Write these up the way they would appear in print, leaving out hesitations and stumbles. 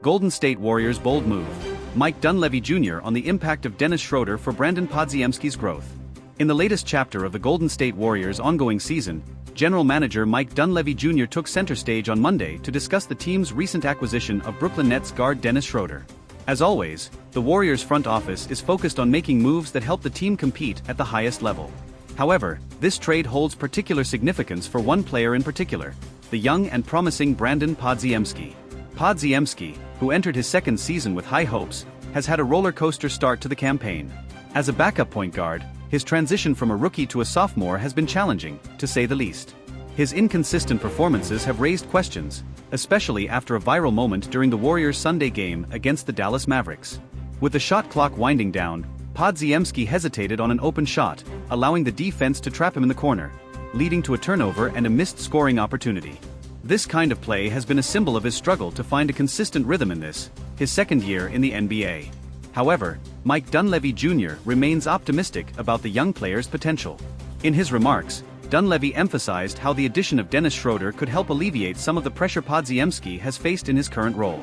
Golden State Warriors' bold move. Mike Dunleavy Jr. on the impact of Dennis Schroeder for Brandon Podziemski's growth. In the latest chapter of the Golden State Warriors' ongoing season, General Manager Mike Dunleavy Jr. took center stage on Monday to discuss the team's recent acquisition of Brooklyn Nets guard Dennis Schroeder. As always, the Warriors' front office is focused on making moves that help the team compete at the highest level. However, this trade holds particular significance for one player in particular, the young and promising Brandon Podziemski. Podziemski, who entered his second season with high hopes, has had a roller coaster start to the campaign. As a backup point guard, his transition from a rookie to a sophomore has been challenging, to say the least. His inconsistent performances have raised questions, especially after a viral moment during the Warriors' Sunday game against the Dallas Mavericks. With the shot clock winding down, Podziemski hesitated on an open shot, allowing the defense to trap him in the corner, leading to a turnover and a missed scoring opportunity. This kind of play has been a symbol of his struggle to find a consistent rhythm in his second year in the NBA. However, Mike Dunleavy Jr. remains optimistic about the young player's potential. In his remarks, Dunleavy emphasized how the addition of Dennis Schroeder could help alleviate some of the pressure Podziemski has faced in his current role.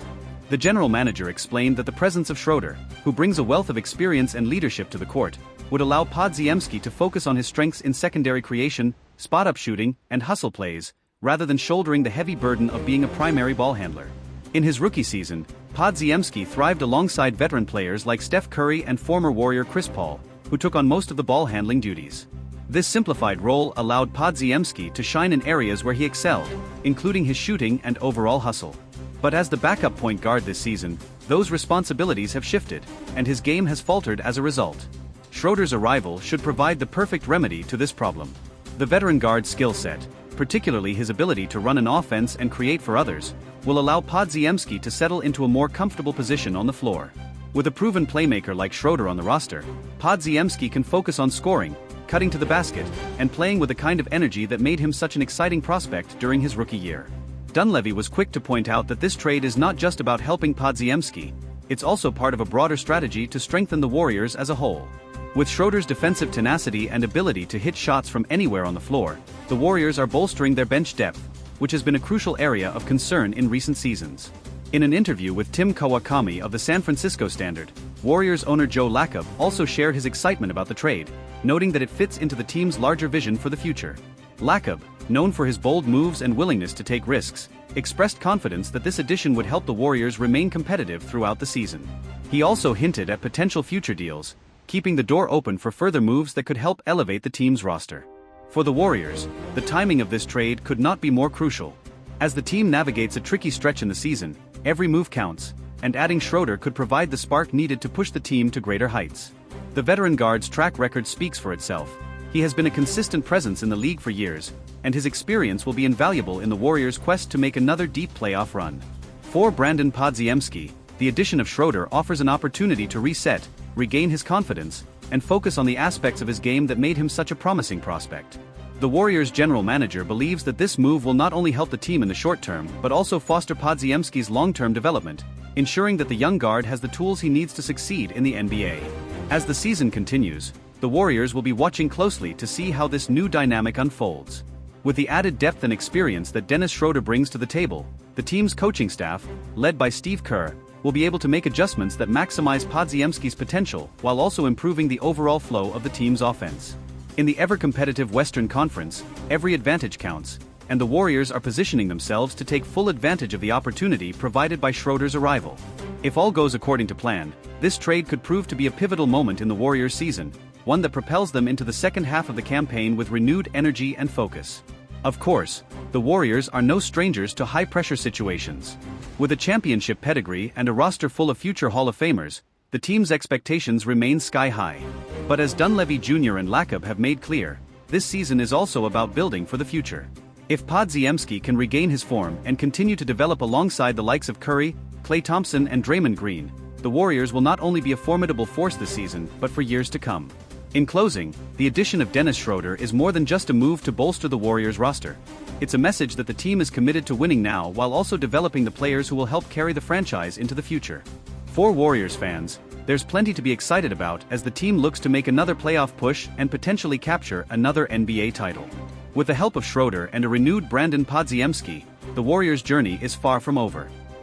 The general manager explained that the presence of Schroeder, who brings a wealth of experience and leadership to the court, would allow Podziemski to focus on his strengths in secondary creation, spot-up shooting, and hustle plays, rather than shouldering the heavy burden of being a primary ball handler. In his rookie season, Podziemski thrived alongside veteran players like Steph Curry and former Warrior Chris Paul, who took on most of the ball-handling duties. This simplified role allowed Podziemski to shine in areas where he excelled, including his shooting and overall hustle. But as the backup point guard this season, those responsibilities have shifted, and his game has faltered as a result. Schroeder's arrival should provide the perfect remedy to this problem. The veteran guard's skill set, particularly his ability to run an offense and create for others, will allow Podziemski to settle into a more comfortable position on the floor. With a proven playmaker like Schroeder on the roster, Podziemski can focus on scoring, cutting to the basket, and playing with the kind of energy that made him such an exciting prospect during his rookie year. Dunleavy was quick to point out that this trade is not just about helping Podziemski, it's also part of a broader strategy to strengthen the Warriors as a whole. With Schroeder's defensive tenacity and ability to hit shots from anywhere on the floor, the Warriors are bolstering their bench depth, which has been a crucial area of concern in recent seasons. In an interview with Tim Kawakami of the San Francisco Standard, Warriors owner Joe Lacob also shared his excitement about the trade, noting that it fits into the team's larger vision for the future. Lacob, known for his bold moves and willingness to take risks, expressed confidence that this addition would help the Warriors remain competitive throughout the season. He also hinted at potential future deals, keeping the door open for further moves that could help elevate the team's roster. For the Warriors, the timing of this trade could not be more crucial. As the team navigates a tricky stretch in the season, every move counts, and adding Schroeder could provide the spark needed to push the team to greater heights. The veteran guard's track record speaks for itself. He has been a consistent presence in the league for years, and his experience will be invaluable in the Warriors' quest to make another deep playoff run. For Brandon Podziemski, the addition of Schroeder offers an opportunity to reset, regain his confidence, and focus on the aspects of his game that made him such a promising prospect. The Warriors' general manager believes that this move will not only help the team in the short term but also foster Podziemski's long-term development, ensuring that the young guard has the tools he needs to succeed in the NBA. As the season continues, the Warriors will be watching closely to see how this new dynamic unfolds. With the added depth and experience that Dennis Schroeder brings to the table, the team's coaching staff, led by Steve Kerr, will be able to make adjustments that maximize Podziemski's potential while also improving the overall flow of the team's offense. In the ever-competitive Western Conference, every advantage counts, and the Warriors are positioning themselves to take full advantage of the opportunity provided by Schroeder's arrival. If all goes according to plan, this trade could prove to be a pivotal moment in the Warriors' season, one that propels them into the second half of the campaign with renewed energy and focus. Of course, the Warriors are no strangers to high-pressure situations. With a championship pedigree and a roster full of future Hall of Famers, the team's expectations remain sky-high. But as Dunleavy Jr. and Lacob have made clear, this season is also about building for the future. If Podziemski can regain his form and continue to develop alongside the likes of Curry, Klay Thompson and Draymond Green, the Warriors will not only be a formidable force this season but for years to come. In closing, the addition of Dennis Schroeder is more than just a move to bolster the Warriors roster. It's a message that the team is committed to winning now while also developing the players who will help carry the franchise into the future. For Warriors fans, there's plenty to be excited about as the team looks to make another playoff push and potentially capture another NBA title. With the help of Schroeder and a renewed Brandon Podziemski, the Warriors' journey is far from over.